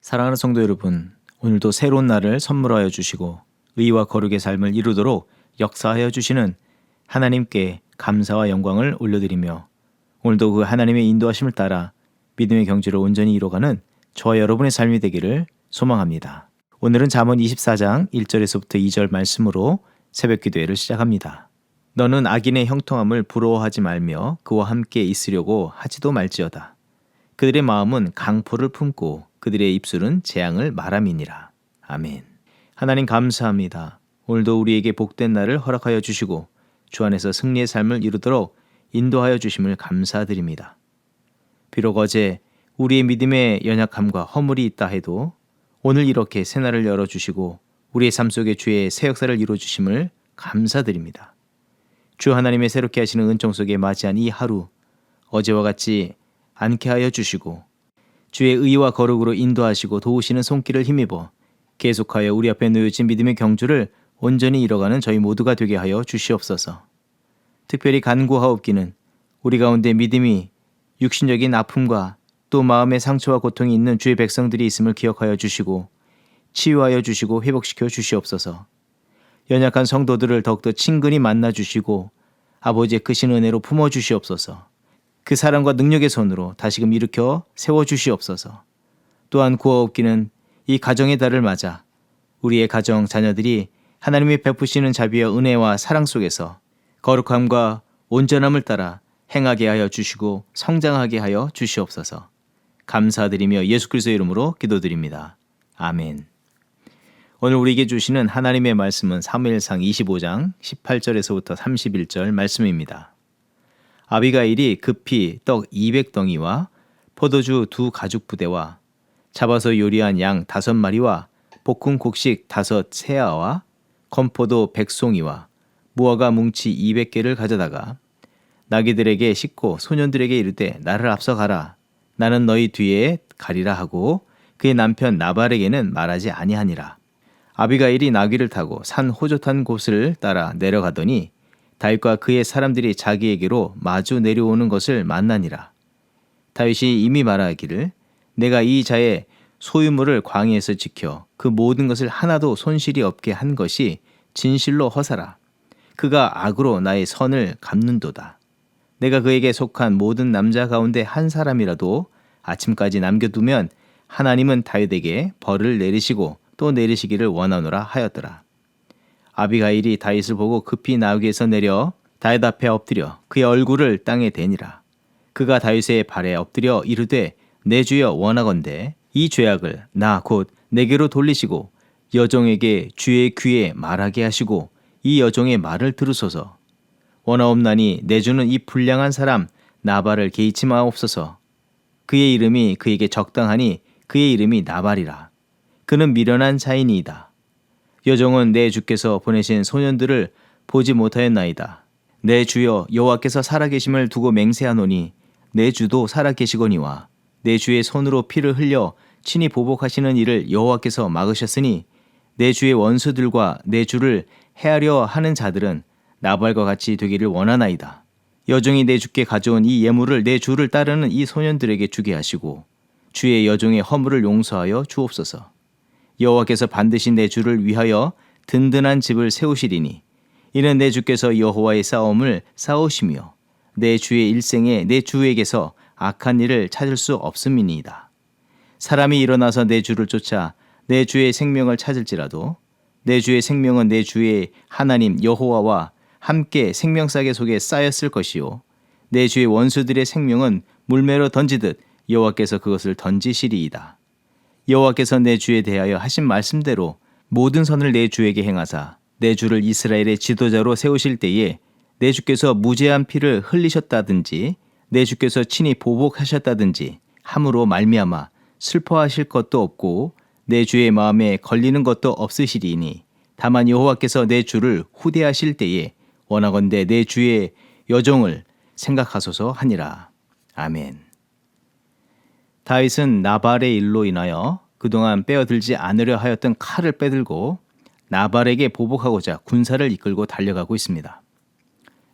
사랑하는 성도 여러분, 오늘도 새로운 날을 선물하여 주시고 의와 거룩의 삶을 이루도록 역사하여 주시는 하나님께 감사와 영광을 올려드리며 오늘도 그 하나님의 인도하심을 따라 믿음의 경주를 온전히 이뤄가는 저와 여러분의 삶이 되기를 소망합니다. 오늘은 잠언 24장 1절에서부터 2절 말씀으로 새벽 기도회를 시작합니다. 너는 악인의 형통함을 부러워하지 말며 그와 함께 있으려고 하지도 말지어다. 그들의 마음은 강포를 품고 그들의 입술은 재앙을 말함이니라. 아멘. 하나님 감사합니다. 오늘도 우리에게 복된 날을 허락하여 주시고 주 안에서 승리의 삶을 이루도록 인도하여 주심을 감사드립니다. 비록 어제 우리의 믿음의 연약함과 허물이 있다 해도 오늘 이렇게 새날을 열어주시고 우리의 삶 속에 주의 새 역사를 이루어주심을 감사드립니다. 주 하나님의 새롭게 하시는 은총 속에 맞이한 이 하루, 어제와 같이 않게 하여 주시고 주의 의와 거룩으로 인도하시고 도우시는 손길을 힘입어 계속하여 우리 앞에 놓여진 믿음의 경주를 온전히 이뤄가는 저희 모두가 되게 하여 주시옵소서. 특별히 간구하옵기는 우리 가운데 믿음이 육신적인 아픔과 또 마음의 상처와 고통이 있는 주의 백성들이 있음을 기억하여 주시고 치유하여 주시고 회복시켜 주시옵소서. 연약한 성도들을 더욱더 친근히 만나 주시고 아버지의 크신 은혜로 품어 주시옵소서. 그 사랑과 능력의 손으로 다시금 일으켜 세워 주시옵소서. 또한 구하옵기는 이 가정의 달을 맞아 우리의 가정 자녀들이 하나님이 베푸시는 자비와 은혜와 사랑 속에서 거룩함과 온전함을 따라 행하게 하여 주시고 성장하게 하여 주시옵소서. 감사드리며 예수 그리스도의 이름으로 기도드립니다. 아멘. 오늘 우리에게 주시는 하나님의 말씀은 사무엘상 25장 18절에서부터 31절 말씀입니다. 아비가일이 급히 떡 200덩이와 포도주 2가죽부대와 잡아서 요리한 양 5마리와 볶은 곡식 5세아와 건포도 100송이와 무화과 뭉치 200개를 가져다가 나귀들에게 싣고 소년들에게 이르되 나를 앞서가라. 나는 너희 뒤에 가리라 하고 그의 남편 나발에게는 말하지 아니하니라. 아비가일이 나귀를 타고 산 호젓한 곳을 따라 내려가더니 다윗과 그의 사람들이 자기에게로 마주 내려오는 것을 만나니라. 다윗이 이미 말하기를 내가 이 자의 소유물을 광야에서 지켜 그 모든 것을 하나도 손실이 없게 한 것이 진실로 허사라. 그가 악으로 나의 선을 갚는도다. 내가 그에게 속한 모든 남자 가운데 한 사람이라도 아침까지 남겨두면 하나님은 다윗에게 벌을 내리시고 또 내리시기를 원하노라 하였더라. 아비가일이 다윗을 보고 급히 나귀에서 내려 다윗 앞에 엎드려 그의 얼굴을 땅에 대니라. 그가 다윗의 발에 엎드려 이르되 내 주여 원하건대 이 죄악을 나 곧 내게로 돌리시고 여종에게 주의 귀에 말하게 하시고 이 여종의 말을 들으소서. 원하옵나니 내 주는 이 불량한 사람 나발을 개의치 마옵소서. 그의 이름이 그에게 적당하니 그의 이름이 나발이라. 그는 미련한 자이니이다. 여종은 내 주께서 보내신 소년들을 보지 못하였나이다. 내 주여 여호와께서 살아계심을 두고 맹세하노니 내 주도 살아계시거니와 내 주의 손으로 피를 흘려 친히 보복하시는 일을 여호와께서 막으셨으니 내 주의 원수들과 내 주를 해하려 하는 자들은 나발과 같이 되기를 원하나이다. 여종이 내 주께 가져온 이 예물을 내 주를 따르는 이 소년들에게 주게 하시고 주의 여종의 허물을 용서하여 주옵소서. 여호와께서 반드시 내 주를 위하여 든든한 집을 세우시리니 이는 내 주께서 여호와의 싸움을 싸우시며 내 주의 일생에 내 주에게서 악한 일을 찾을 수 없음이니이다. 사람이 일어나서 내 주를 쫓아 내 주의 생명을 찾을지라도 내 주의 생명은 내 주의 하나님 여호와와 함께 생명싸개 속에 쌓였을 것이요 내 주의 원수들의 생명은 물매로 던지듯 여호와께서 그것을 던지시리이다. 여호와께서 내 주에 대하여 하신 말씀대로 모든 선을 내 주에게 행하사 내 주를 이스라엘의 지도자로 세우실 때에 내 주께서 무죄한 피를 흘리셨다든지 내 주께서 친히 보복하셨다든지 함으로 말미암아 슬퍼하실 것도 없고 내 주의 마음에 걸리는 것도 없으시리니 다만 여호와께서 내 주를 후대하실 때에 원하건대 내 주의 여종을 생각하소서 하니라. 아멘. 다윗은 나발의 일로 인하여 그동안 빼어들지 않으려 하였던 칼을 빼들고 나발에게 보복하고자 군사를 이끌고 달려가고 있습니다.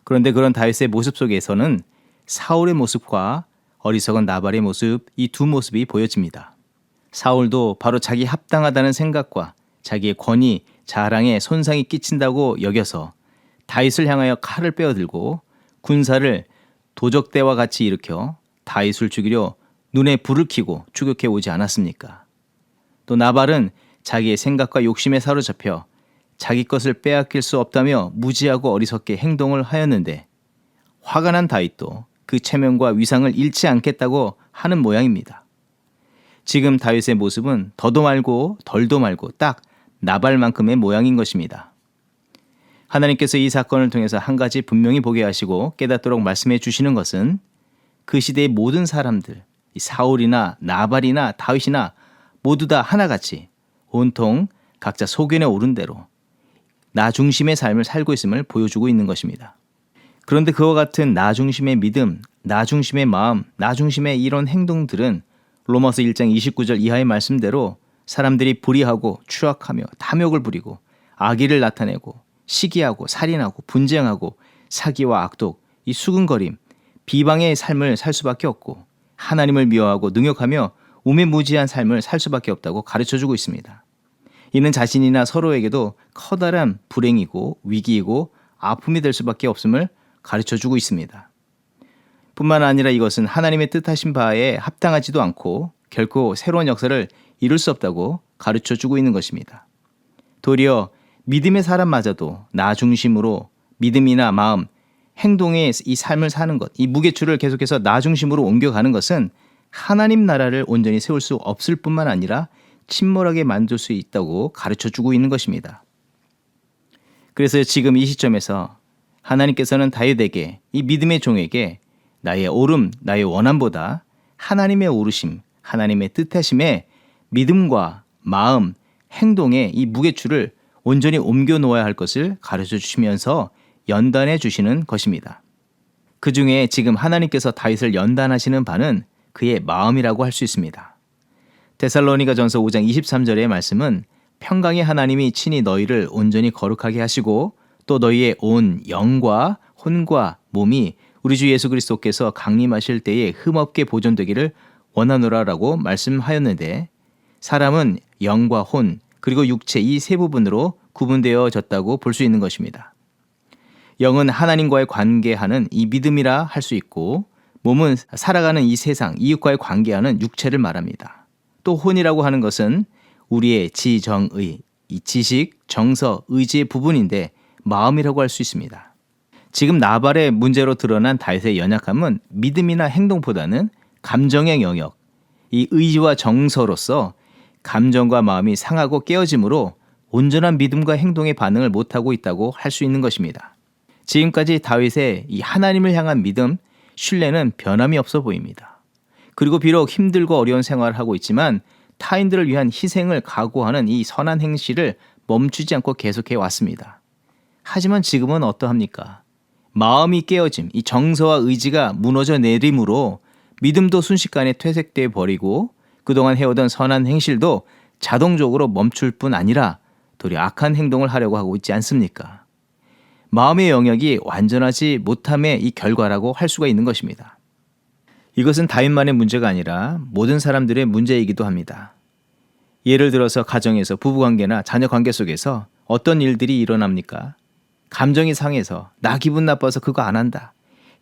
그런데 그런 다윗의 모습 속에서는 사울의 모습과 어리석은 나발의 모습, 이 두 모습이 보여집니다. 사울도 바로 자기 합당하다는 생각과 자기의 권위, 자랑에 손상이 끼친다고 여겨서 다윗을 향하여 칼을 빼어들고 군사를 도적대와 같이 일으켜 다윗을 죽이려 눈에 불을 켜고 추격해 오지 않았습니까? 또 나발은 자기의 생각과 욕심에 사로잡혀 자기 것을 빼앗길 수 없다며 무지하고 어리석게 행동을 하였는데 화가 난 다윗도 그 체면과 위상을 잃지 않겠다고 하는 모양입니다. 지금 다윗의 모습은 더도 말고 덜도 말고 딱 나발만큼의 모양인 것입니다. 하나님께서 이 사건을 통해서 한 가지 분명히 보게 하시고 깨닫도록 말씀해 주시는 것은 그 시대의 모든 사람들, 사울이나 나발이나 다윗이나 모두 다 하나같이 온통 각자 소견에 오른 대로 나 중심의 삶을 살고 있음을 보여주고 있는 것입니다. 그런데 그와 같은 나 중심의 믿음, 나 중심의 마음, 나 중심의 이런 행동들은 로마서 1장 29절 이하의 말씀대로 사람들이 불의하고 추악하며 탐욕을 부리고 악의를 나타내고 시기하고 살인하고 분쟁하고 사기와 악독, 이 수근거림, 비방의 삶을 살 수밖에 없고 하나님을 미워하고 능욕하며 우매무지한 삶을 살 수밖에 없다고 가르쳐주고 있습니다. 이는 자신이나 서로에게도 커다란 불행이고 위기이고 아픔이 될 수밖에 없음을 가르쳐주고 있습니다. 뿐만 아니라 이것은 하나님의 뜻하신 바에 합당하지도 않고 결코 새로운 역사를 이룰 수 없다고 가르쳐주고 있는 것입니다. 도리어 믿음의 사람마저도 나 중심으로 믿음이나 마음, 행동의 이 삶을 사는 것, 이 무게추를 계속해서 나 중심으로 옮겨가는 것은 하나님 나라를 온전히 세울 수 없을 뿐만 아니라 침몰하게 만들 수 있다고 가르쳐주고 있는 것입니다. 그래서 지금 이 시점에서 하나님께서는 다윗에게, 이 믿음의 종에게 나의 오름, 나의 원함보다 하나님의 오르심, 하나님의 뜻하심에 믿음과 마음, 행동의 이 무게추를 온전히 옮겨 놓아야 할 것을 가르쳐 주시면서 연단해 주시는 것입니다. 그 중에 지금 하나님께서 다윗을 연단하시는 바는 그의 마음이라고 할 수 있습니다. 데살로니가전서 5장 23절의 말씀은 평강의 하나님이 친히 너희를 온전히 거룩하게 하시고 또 너희의 온 영과 혼과 몸이 우리 주 예수 그리스도께서 강림하실 때에 흠없게 보존되기를 원하노라라고 말씀하였는데 사람은 영과 혼 그리고 육체 이 세 부분으로 구분되어졌다고 볼 수 있는 것입니다. 영은 하나님과의 관계하는 이 믿음이라 할 수 있고 몸은 살아가는 이 세상 이웃과의 관계하는 육체를 말합니다. 또 혼이라고 하는 것은 우리의 지정의, 이 지식, 정서, 의지의 부분인데 마음이라고 할 수 있습니다. 지금 나발의 문제로 드러난 다윗의 연약함은 믿음이나 행동보다는 감정의 영역, 이 의지와 정서로서 감정과 마음이 상하고 깨어짐으로 온전한 믿음과 행동의 반응을 못하고 있다고 할 수 있는 것입니다. 지금까지 다윗의 이 하나님을 향한 믿음, 신뢰는 변함이 없어 보입니다. 그리고 비록 힘들고 어려운 생활을 하고 있지만 타인들을 위한 희생을 각오하는 이 선한 행실을 멈추지 않고 계속해 왔습니다. 하지만 지금은 어떠합니까? 마음이 깨어짐, 이 정서와 의지가 무너져 내림으로 믿음도 순식간에 퇴색돼 버리고 그동안 해오던 선한 행실도 자동적으로 멈출 뿐 아니라 도리어 악한 행동을 하려고 하고 있지 않습니까? 마음의 영역이 완전하지 못함의 이 결과라고 할 수가 있는 것입니다. 이것은 다윗만의 문제가 아니라 모든 사람들의 문제이기도 합니다. 예를 들어서 가정에서 부부관계나 자녀관계 속에서 어떤 일들이 일어납니까? 감정이 상해서 나 기분 나빠서 그거 안 한다.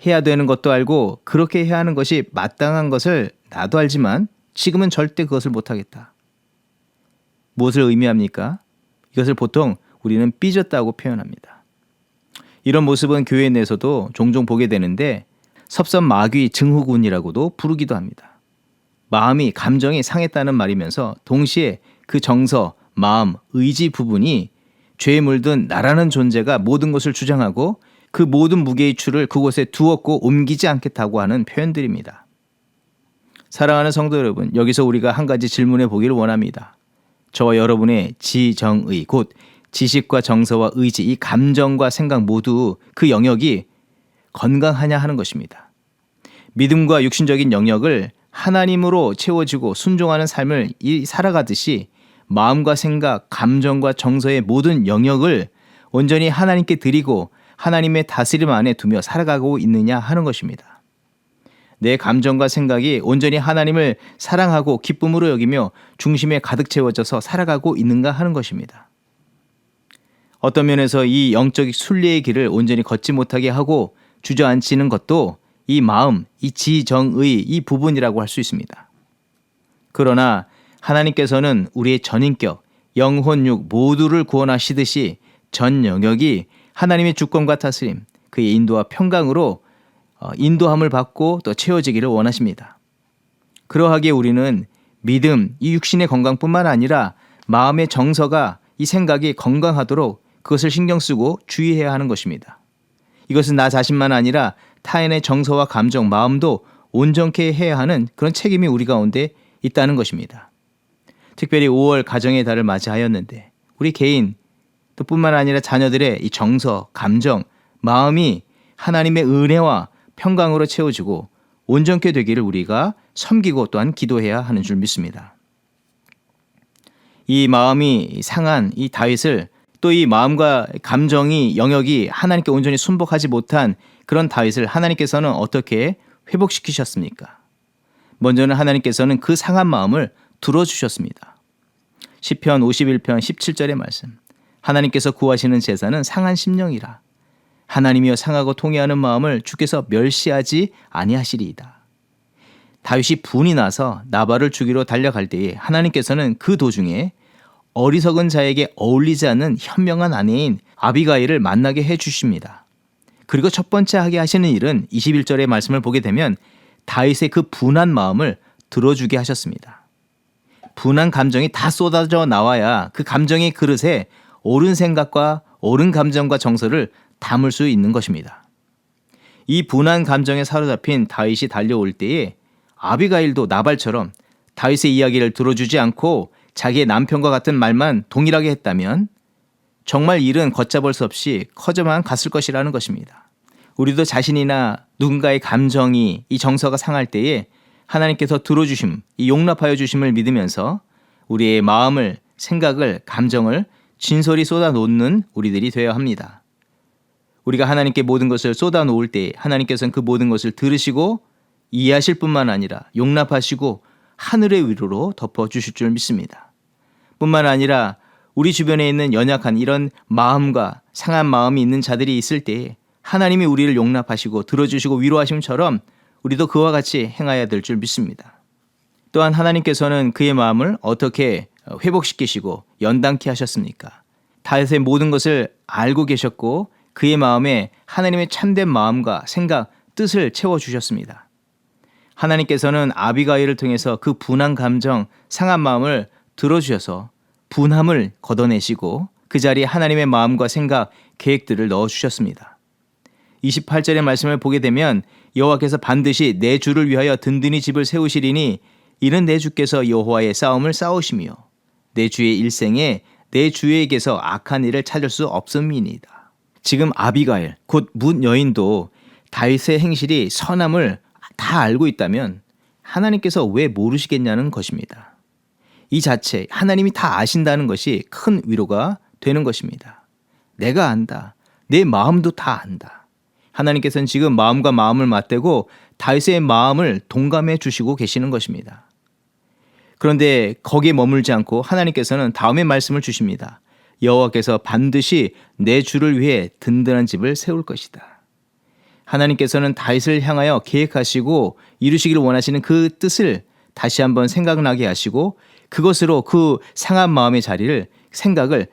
해야 되는 것도 알고 그렇게 해야 하는 것이 마땅한 것을 나도 알지만 지금은 절대 그것을 못하겠다. 무엇을 의미합니까? 이것을 보통 우리는 삐졌다고 표현합니다. 이런 모습은 교회 내에서도 종종 보게 되는데 섭섭마귀 증후군이라고도 부르기도 합니다. 마음이 감정이 상했다는 말이면서 동시에 그 정서, 마음, 의지 부분이 죄에 물든 나라는 존재가 모든 것을 주장하고 그 모든 무게의 추를 그곳에 두었고 옮기지 않겠다고 하는 표현들입니다. 사랑하는 성도 여러분, 여기서 우리가 한 가지 질문해 보기를 원합니다. 저와 여러분의 지정의, 곧 지식과 정서와 의지, 이 감정과 생각 모두 그 영역이 건강하냐 하는 것입니다. 믿음과 육신적인 영역을 하나님으로 채워지고 순종하는 삶을 살아가듯이 마음과 생각, 감정과 정서의 모든 영역을 온전히 하나님께 드리고 하나님의 다스림 안에 두며 살아가고 있느냐 하는 것입니다. 내 감정과 생각이 온전히 하나님을 사랑하고 기쁨으로 여기며 중심에 가득 채워져서 살아가고 있는가 하는 것입니다. 어떤 면에서 이 영적 순리의 길을 온전히 걷지 못하게 하고 주저앉히는 것도 이 마음, 이 지정의 이 부분이라고 할 수 있습니다. 그러나 하나님께서는 우리의 전인격, 영혼, 육 모두를 구원하시듯이 전 영역이 하나님의 주권과 다스림, 그의 인도와 평강으로 인도함을 받고 또 채워지기를 원하십니다. 그러하기에 우리는 믿음, 이 육신의 건강뿐만 아니라 마음의 정서가 이 생각이 건강하도록 그것을 신경 쓰고 주의해야 하는 것입니다. 이것은 나 자신만 아니라 타인의 정서와 감정, 마음도 온전케 해야 하는 그런 책임이 우리 가운데 있다는 것입니다. 특별히 5월 가정의 달을 맞이하였는데 우리 개인 또 뿐만 아니라 자녀들의 이 정서, 감정, 마음이 하나님의 은혜와 평강으로 채워지고 온전케 되기를 우리가 섬기고 또한 기도해야 하는 줄 믿습니다. 이 마음이 상한 이 다윗을 또 이 마음과 감정이 영역이 하나님께 온전히 순복하지 못한 그런 다윗을 하나님께서는 어떻게 회복시키셨습니까? 먼저는 하나님께서는 그 상한 마음을 들어주셨습니다. 시편 51편 17절의 말씀. 하나님께서 구하시는 제사는 상한 심령이라. 하나님이여 상하고 통회하는 마음을 주께서 멸시하지 아니하시리이다. 다윗이 분이 나서 나발을 죽이러 달려갈 때에 하나님께서는 그 도중에 어리석은 자에게 어울리지 않는 현명한 아내인 아비가일을 만나게 해주십니다. 그리고 첫 번째 하게 하시는 일은 21절의 말씀을 보게 되면 다윗의 그 분한 마음을 들어주게 하셨습니다. 분한 감정이 다 쏟아져 나와야 그 감정의 그릇에 옳은 생각과 옳은 감정과 정서를 담을 수 있는 것입니다. 이 분한 감정에 사로잡힌 다윗이 달려올 때에 아비가일도 나발처럼 다윗의 이야기를 들어주지 않고 자기의 남편과 같은 말만 동일하게 했다면 정말 일은 걷잡을 수 없이 커져만 갔을 것이라는 것입니다. 우리도 자신이나 누군가의 감정이 이 정서가 상할 때에 하나님께서 들어주심, 이 용납하여 주심을 믿으면서 우리의 마음을, 생각을, 감정을 진솔히 쏟아놓는 우리들이 되어야 합니다. 우리가 하나님께 모든 것을 쏟아놓을 때 하나님께서는 그 모든 것을 들으시고 이해하실 뿐만 아니라 용납하시고 하늘의 위로로 덮어주실 줄 믿습니다. 뿐만 아니라 우리 주변에 있는 연약한 이런 마음과 상한 마음이 있는 자들이 있을 때에 하나님이 우리를 용납하시고 들어주시고 위로하심처럼 우리도 그와 같이 행해야 될 줄 믿습니다. 또한 하나님께서는 그의 마음을 어떻게 회복시키시고 연단케 하셨습니까? 다윗의 모든 것을 알고 계셨고 그의 마음에 하나님의 참된 마음과 생각, 뜻을 채워주셨습니다. 하나님께서는 아비가일을 통해서 그 분한 감정, 상한 마음을 들어주셔서 분함을 걷어내시고 그 자리에 하나님의 마음과 생각, 계획들을 넣어주셨습니다. 28절의 말씀을 보게 되면 여호와께서 반드시 내 주를 위하여 든든히 집을 세우시리니 이는 내 주께서 여호와의 싸움을 싸우시며 내 주의 일생에 내 주에게서 악한 일을 찾을 수 없음이니이다. 지금 아비가일 곧 뭇 여인도 다윗의 행실이 선함을 다 알고 있다면 하나님께서 왜 모르시겠냐는 것입니다. 이 자체 하나님이 다 아신다는 것이 큰 위로가 되는 것입니다. 내가 안다. 내 마음도 다 안다. 하나님께서는 지금 마음과 마음을 맞대고 다윗의 마음을 동감해 주시고 계시는 것입니다. 그런데 거기에 머물지 않고 하나님께서는 다음의 말씀을 주십니다. 여호와께서 반드시 내 주를 위해 든든한 집을 세울 것이다. 하나님께서는 다윗을 향하여 계획하시고 이루시기를 원하시는 그 뜻을 다시 한번 생각나게 하시고 그것으로 그 상한 마음의 자리를 생각을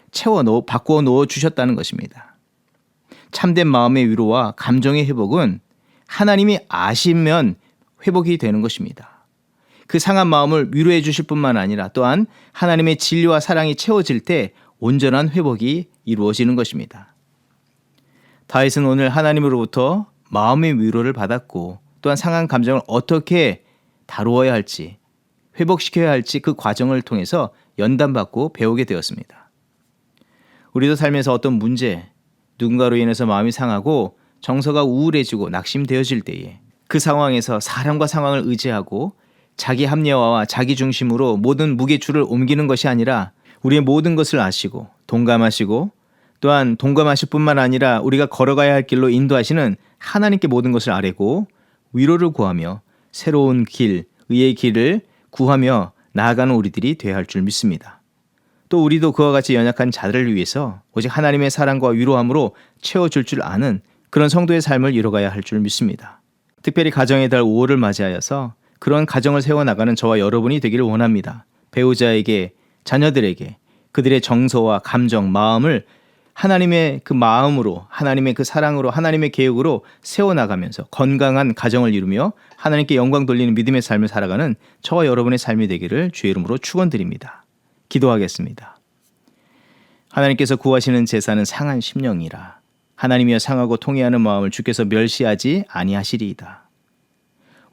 바꾸어 놓아 주셨다는 것입니다. 참된 마음의 위로와 감정의 회복은 하나님이 아시면 회복이 되는 것입니다. 그 상한 마음을 위로해 주실 뿐만 아니라 또한 하나님의 진리와 사랑이 채워질 때 온전한 회복이 이루어지는 것입니다. 다윗은 오늘 하나님으로부터 마음의 위로를 받았고 또한 상한 감정을 어떻게 다루어야 할지 회복시켜야 할지 그 과정을 통해서 연단받고 배우게 되었습니다. 우리도 살면서 어떤 문제, 누군가로 인해서 마음이 상하고 정서가 우울해지고 낙심되어질 때에 그 상황에서 사람과 상황을 의지하고 자기 합리화와 자기 중심으로 모든 무게줄을 옮기는 것이 아니라 우리의 모든 것을 아시고 동감하시고 또한 동감하실 뿐만 아니라 우리가 걸어가야 할 길로 인도하시는 하나님께 모든 것을 아뢰고 위로를 구하며 새로운 길, 의의 길을 구하며 나아가는 우리들이 되어야 할 줄 믿습니다. 또 우리도 그와 같이 연약한 자들을 위해서 오직 하나님의 사랑과 위로함으로 채워줄 줄 아는 그런 성도의 삶을 이뤄가야 할 줄 믿습니다. 특별히 가정의 달 5월을 맞이하여서 그런 가정을 세워나가는 저와 여러분이 되기를 원합니다. 배우자에게, 자녀들에게 그들의 정서와 감정, 마음을 하나님의 그 마음으로, 하나님의 그 사랑으로, 하나님의 계획으로 세워나가면서 건강한 가정을 이루며 하나님께 영광 돌리는 믿음의 삶을 살아가는 저와 여러분의 삶이 되기를 주의 이름으로 축원드립니다. 기도하겠습니다. 하나님께서 구하시는 제사는 상한 심령이라. 하나님이여 상하고 통회하는 마음을 주께서 멸시하지 아니하시리이다.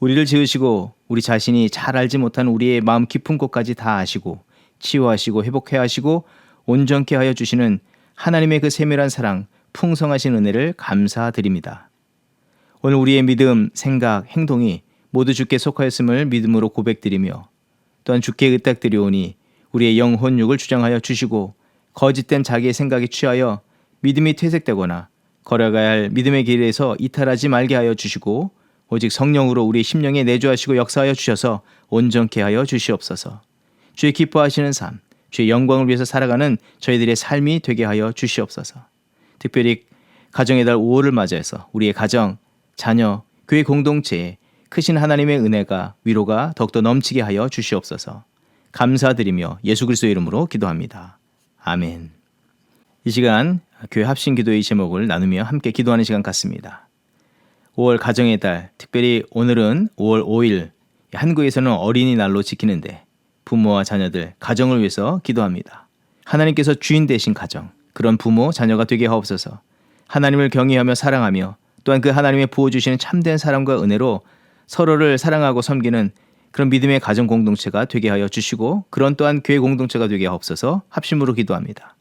우리를 지으시고 우리 자신이 잘 알지 못한 우리의 마음 깊은 곳까지 다 아시고 치유하시고 회복해 하시고 온전케 하여 주시는 하나님의 그 세밀한 사랑, 풍성하신 은혜를 감사드립니다. 오늘 우리의 믿음, 생각, 행동이 모두 주께 속하였음을 믿음으로 고백드리며 또한 주께 의탁드리오니 우리의 영, 혼, 육을 주장하여 주시고 거짓된 자기의 생각에 취하여 믿음이 퇴색되거나 걸어가야 할 믿음의 길에서 이탈하지 말게 하여 주시고 오직 성령으로 우리 심령에 내주하시고 역사하여 주셔서 온전케 하여 주시옵소서. 주의 기뻐하시는 삶, 주의 영광을 위해서 살아가는 저희들의 삶이 되게 하여 주시옵소서. 특별히 가정의 달 5월을 맞이해서 우리의 가정, 자녀, 교회 공동체에 크신 하나님의 은혜가 위로가 더욱더 넘치게 하여 주시옵소서. 감사드리며 예수 그리스도의 이름으로 기도합니다. 아멘. 이 시간 교회 합심 기도의 제목을 나누며 함께 기도하는 시간 같습니다. 5월 가정의 달, 특별히 오늘은 5월 5일 한국에서는 어린이날로 지키는데 부모와 자녀들, 가정을 위해서 기도합니다. 하나님께서 주인 되신 가정, 그런 부모, 자녀가 되게 하옵소서. 하나님을 경외하며 사랑하며 또한 그 하나님의 부어주시는 참된 사랑과 은혜로 서로를 사랑하고 섬기는 그런 믿음의 가정 공동체가 되게 하여 주시고 그런 또한 교회 공동체가 되게 하옵소서. 합심으로 기도합니다.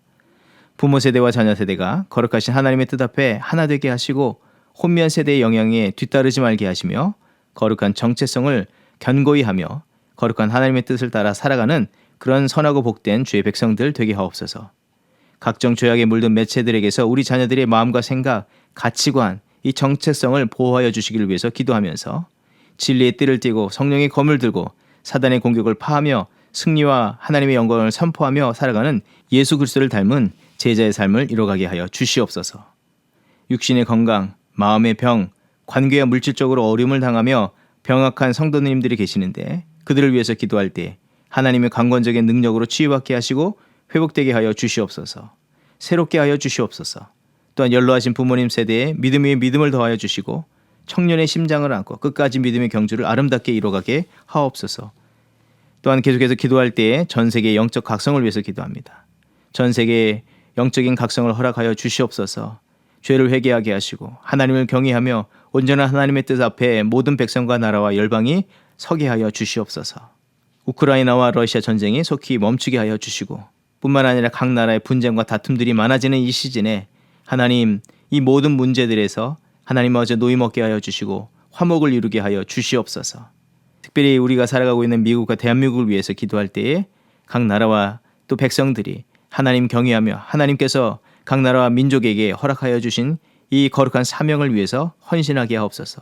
부모 세대와 자녀 세대가 거룩하신 하나님의 뜻 앞에 하나 되게 하시고 혼미한 세대의 영향에 뒤따르지 말게 하시며 거룩한 정체성을 견고히 하며 거룩한 하나님의 뜻을 따라 살아가는 그런 선하고 복된 주의 백성들 되게 하옵소서. 각종 죄악에 물든 매체들에게서 우리 자녀들의 마음과 생각, 가치관, 이 정체성을 보호하여 주시기를 위해서 기도하면서 진리의 띠를 띠고 성령의 검을 들고 사단의 공격을 파하며 승리와 하나님의 영광을 선포하며 살아가는 예수 그리스도를 닮은 제자의 삶을 이뤄가게 하여 주시옵소서. 육신의 건강, 마음의 병, 관계와 물질적으로 어려움을 당하며 병약한 성도님들이 계시는데 그들을 위해서 기도할 때 하나님의 강권적인 능력으로 치유받게 하시고 회복되게 하여 주시옵소서. 새롭게 하여 주시옵소서. 또한 연로하신 부모님 세대에 믿음 위에 믿음을 더하여 주시고 청년의 심장을 안고 끝까지 믿음의 경주를 아름답게 이뤄가게 하옵소서. 또한 계속해서 기도할 때에 전 세계의 영적 각성을 위해서 기도합니다. 전 세계의 영적인 각성을 허락하여 주시옵소서. 죄를 회개하게 하시고 하나님을 경외하며 온전한 하나님의 뜻 앞에 모든 백성과 나라와 열방이 서게 하여 주시옵소서. 우크라이나와 러시아 전쟁이 속히 멈추게 하여 주시고 뿐만 아니라 각 나라의 분쟁과 다툼들이 많아지는 이 시즌에 하나님 이 모든 문제들에서 하나님 어제 노임 얻게 하여 주시고 화목을 이루게 하여 주시옵소서. 특별히 우리가 살아가고 있는 미국과 대한민국을 위해서 기도할 때에 각 나라와 또 백성들이 하나님 경외하며 하나님께서 각 나라와 민족에게 허락하여 주신 이 거룩한 사명을 위해서 헌신하게 하옵소서.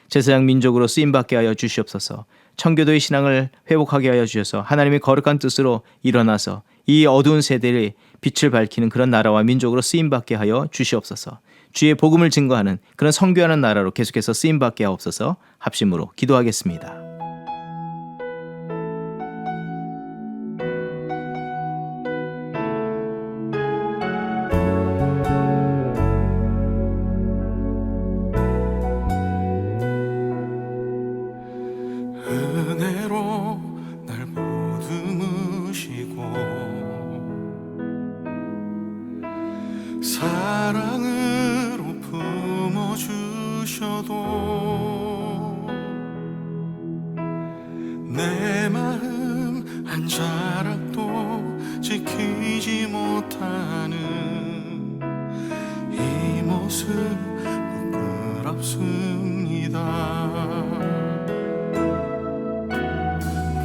제사장 민족으로 쓰임받게 하여 주시옵소서. 청교도의 신앙을 회복하게 하여 주셔서 하나님의 거룩한 뜻으로 일어나서 이 어두운 세대의 빛을 밝히는 그런 나라와 민족으로 쓰임받게 하여 주시옵소서. 주의 복음을 증거하는 그런 선교하는 나라로 계속해서 쓰임받게 하옵소서. 합심으로 기도하겠습니다. 은혜로 날 보듬으시고 사랑으로 품어주셔도 내 마음 한 자락도 지키지 못하는 이 모습 부끄럽습니다.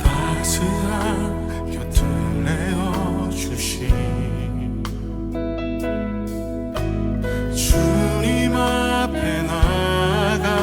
따스한 곁을 내어주신 주님 앞에 나아갑니다.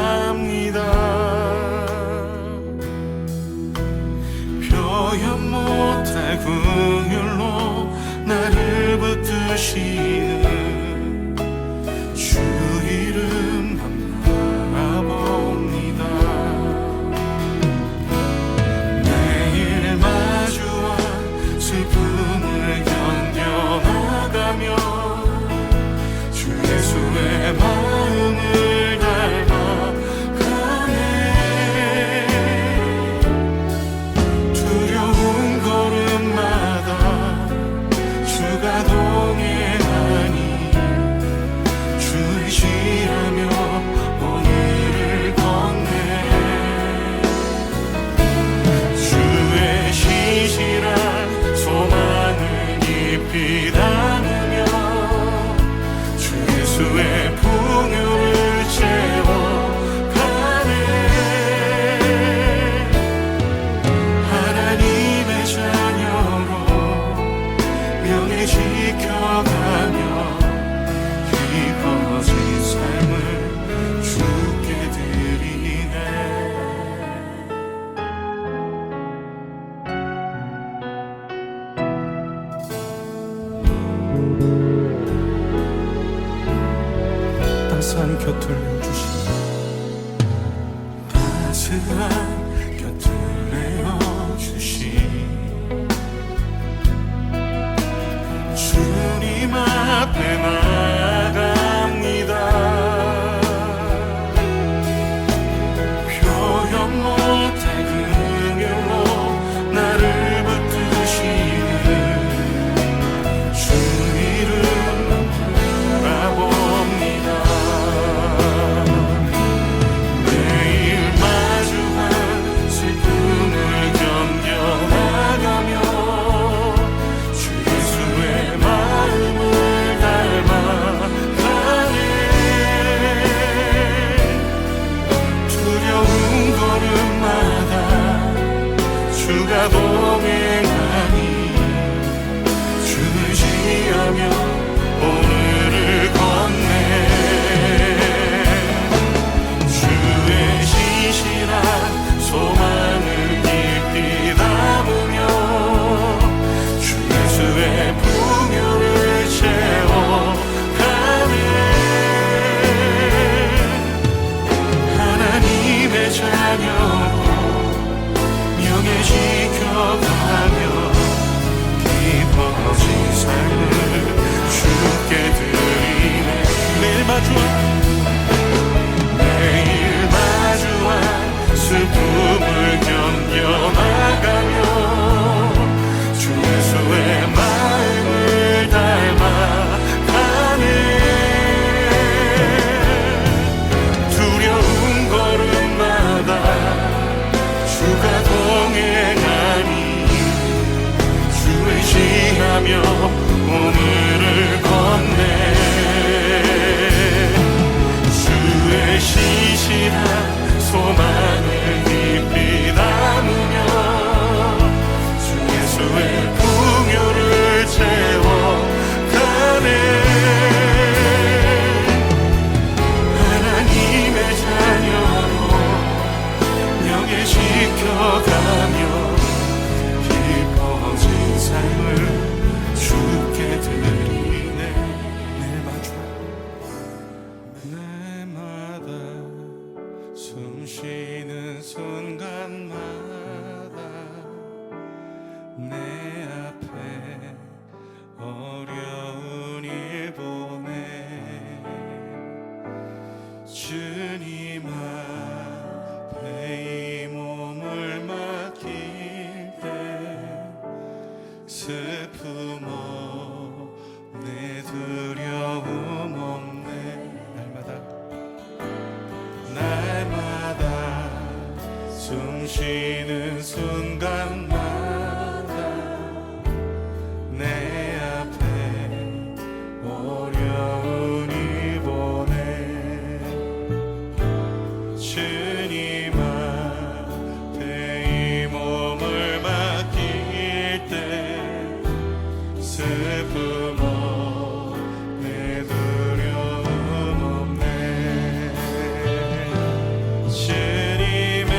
지켜가며 깊어진 삶을 주께 드리네. 따스한 곁을 내어주시니 따스한 곁을 내어주시니 주님 앞에 나갑니다. 표현 못할 긍휼로 나를 붙드시는 주 이름 바라봅니다. 매일 마주한 슬픔을 견뎌나가며 주 예수의 마음을 닮아가네. 두려운 걸음마다 주가 동행하니 주를 지으며 오늘을 걷네. 주의 신실한 소망을 깊이 담으며 주 예수의 풍요를 채워가네. 하나님의 자녀로 명예 지켜가며 깊어진 삶을 주께 드리네. 매일 마주한 슬픔을 견뎌나가며 주 예수의 마음을 닮아가네. 두려운 걸음마다 주가 동행하니 주를 지하며 오늘을 걷네. 주의 신실한 소망을 깊이 담으며 주 예수의 풍요를 채워가네. 하나님의 자녀로 명예 지켜가며 깊어진 삶을 주께 드리네. 날마다 숨 쉬는 순간마다 내 앞에 어려운 일 보내 주님 앞에 이 몸을 맡길 때 슬픔 없네, 두려움 없네. 날마다 숨 쉬는 순간마다 내 앞에 어려운 일 보내 주님 앞에 이 몸을 맡길 때 슬픔 없네, 두려움 없네. 주님의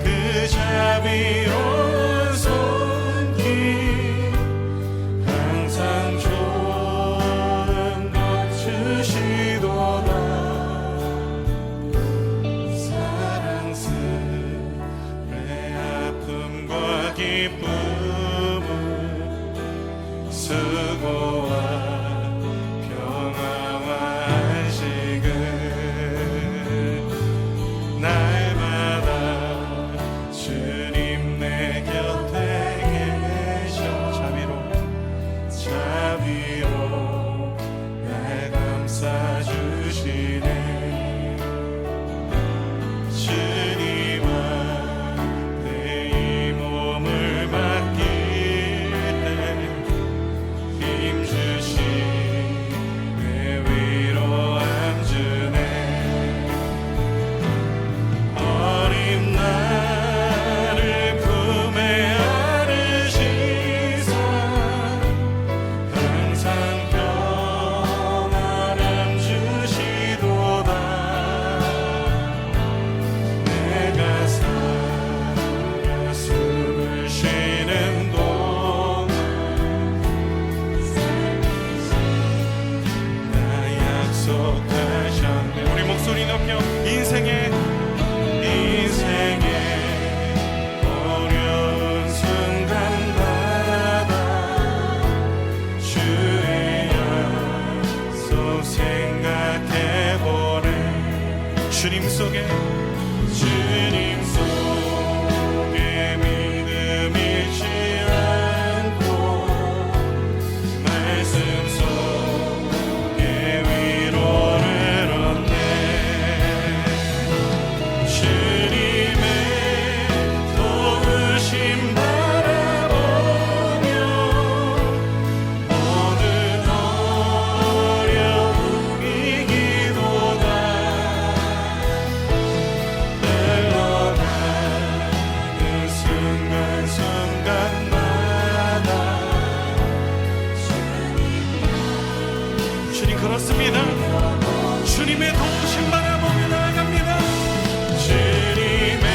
그 자비로운 손길 항상 좋은 것 주시도다. 사랑스레 아픔과 기쁨을 수고와 평화와 안식을 날마다 주님 내 곁에 계셔 자비로 날 감싸주시네. 주님 앞에 이 몸을 맡길 때 힘 속에 주님 속에 믿음 잃지 않고 말씀 속에 위로를 얻네 주님의 도우심 바라보며 모든 어려움 이기도다 흘러가는 순간순간마다 주님 그렇습니다. 주님의 도우심 바라보며 나아갑니다. 주님의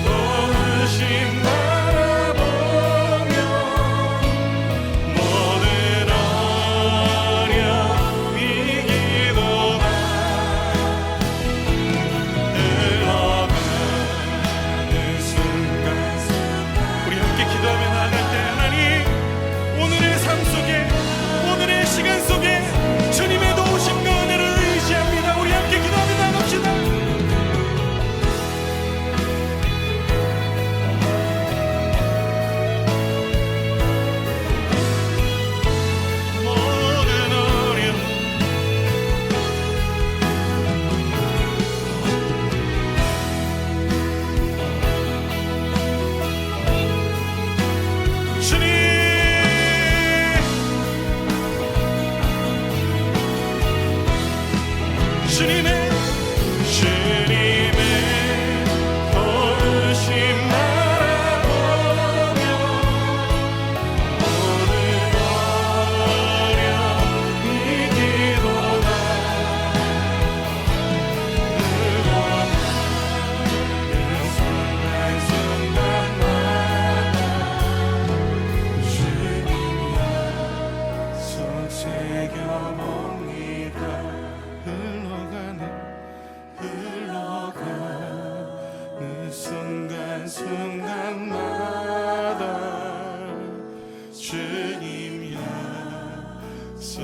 도우심 바라보며 모든 어려움 이기도다 흘러가는 순간순간 우리 함께 기도하며 나아갈 때 하나님 오늘의 삶 속에 오늘의 시간 속에 주님의 도우심과 은혜를 의지합니다. 우리 함께 기도하며 나갑시다. 모든 어려움 주님의 도우심 바라보며 모든 어려움 이기도다 흘러가는 순간순간마다 주님 약속 새겨봅니다. 흘러가는 순간순간마다 주님 약속